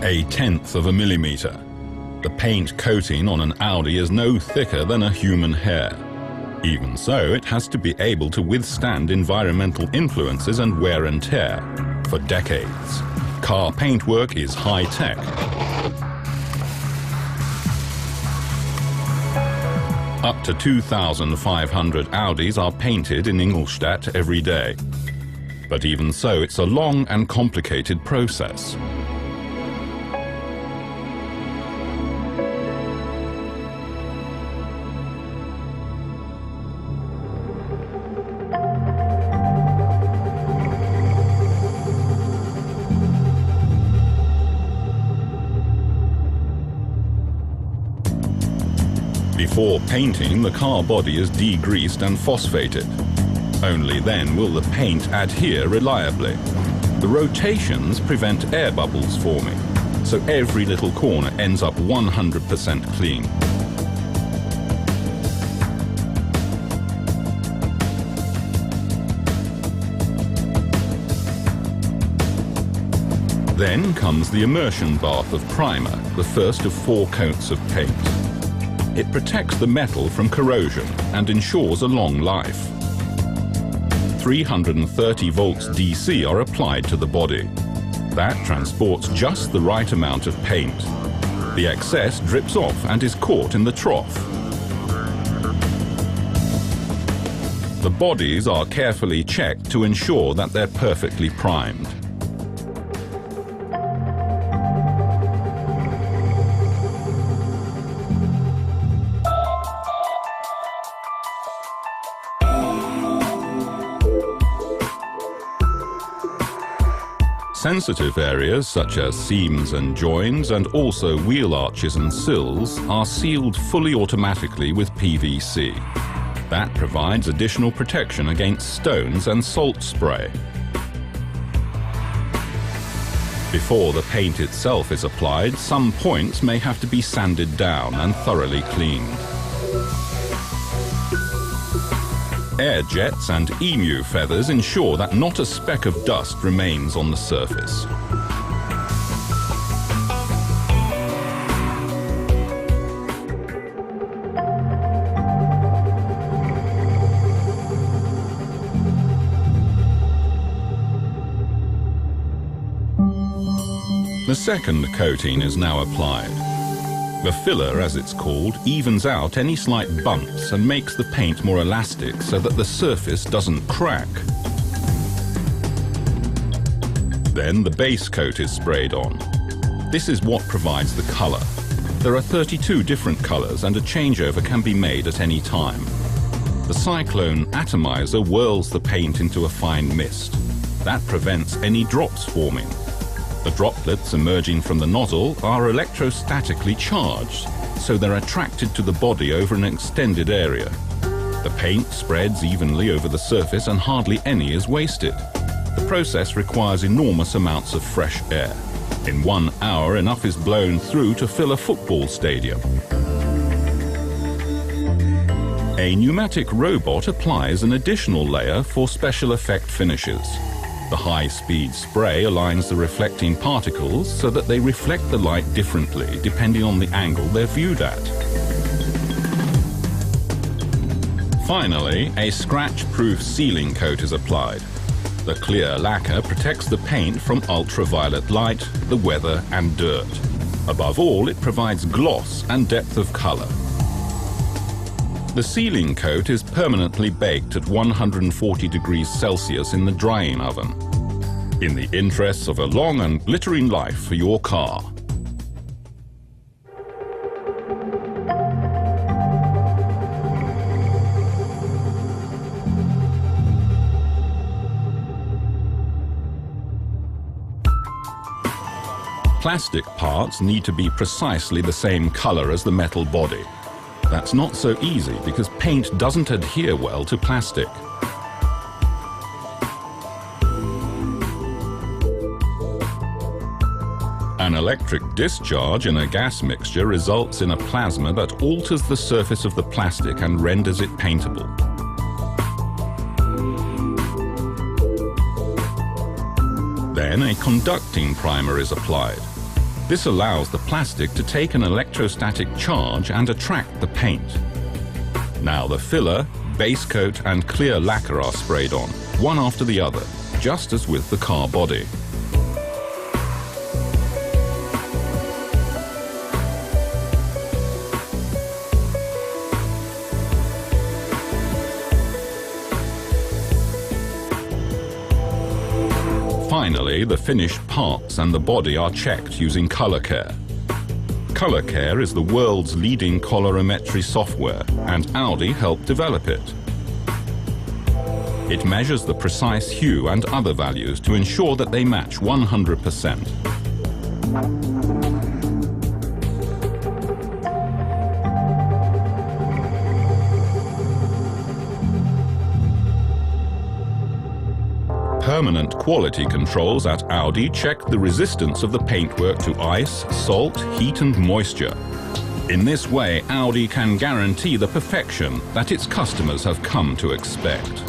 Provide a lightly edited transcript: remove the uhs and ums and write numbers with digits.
1/10 of a millimeter. The paint coating on an Audi is no thicker than a human hair. Even so, it has to be able to withstand environmental influences and wear and tear for decades. Car paintwork is high-tech. Up to 2,500 Audis are painted in Ingolstadt every day. But even so, it's a long and complicated process. Before painting, the car body is degreased and phosphated. Only then will the paint adhere reliably. The rotations prevent air bubbles forming, so every little corner ends up 100% clean. Then comes the immersion bath of primer, the first of 4 coats of paint. It protects the metal from corrosion and ensures a long life. 330 volts DC are applied to the body. That transports just the right amount of paint. The excess drips off and is caught in the trough. The bodies are carefully checked to ensure that they're perfectly primed. Sensitive areas such as seams and joins, and also wheel arches and sills, are sealed fully automatically with PVC. That provides additional protection against stones and salt spray. Before the paint itself is applied, some points may have to be sanded down and thoroughly cleaned. Air jets and emu feathers ensure that not a speck of dust remains on the surface. The second coating is now applied. The filler, as it's called, evens out any slight bumps and makes the paint more elastic so that the surface doesn't crack. Then the base coat is sprayed on. This is what provides the color. There are 32 different colors and a changeover can be made at any time. The cyclone atomizer whirls the paint into a fine mist. That prevents any drops forming. The droplets emerging from the nozzle are electrostatically charged, so they're attracted to the body over an extended area. The paint spreads evenly over the surface and hardly any is wasted. The process requires enormous amounts of fresh air. In 1 hour, enough is blown through to fill a football stadium. A pneumatic robot applies an additional layer for special effect finishes. The high-speed spray aligns the reflecting particles so that they reflect the light differently depending on the angle they're viewed at. Finally, a scratch-proof sealing coat is applied. The clear lacquer protects the paint from ultraviolet light, the weather and dirt. Above all, it provides gloss and depth of color. The sealing coat is permanently baked at 140 degrees Celsius in the drying oven, in the interests of a long and glittering life for your car. Plastic parts need to be precisely the same color as the metal body. That's not so easy because paint doesn't adhere well to plastic. An electric discharge in a gas mixture results in a plasma that alters the surface of the plastic and renders it paintable. Then a conducting primer is applied. This allows the plastic to take an electrostatic charge and attract the paint. Now the filler, base coat and clear lacquer are sprayed on, one after the other, just as with the car body. Finally, the finished parts and the body are checked using Color Care. Color Care is the world's leading colorimetry software, and Audi helped develop it. It measures the precise hue and other values to ensure that they match 100%. Permanent quality controls at Audi check the resistance of the paintwork to ice, salt, heat and moisture. In this way, Audi can guarantee the perfection that its customers have come to expect.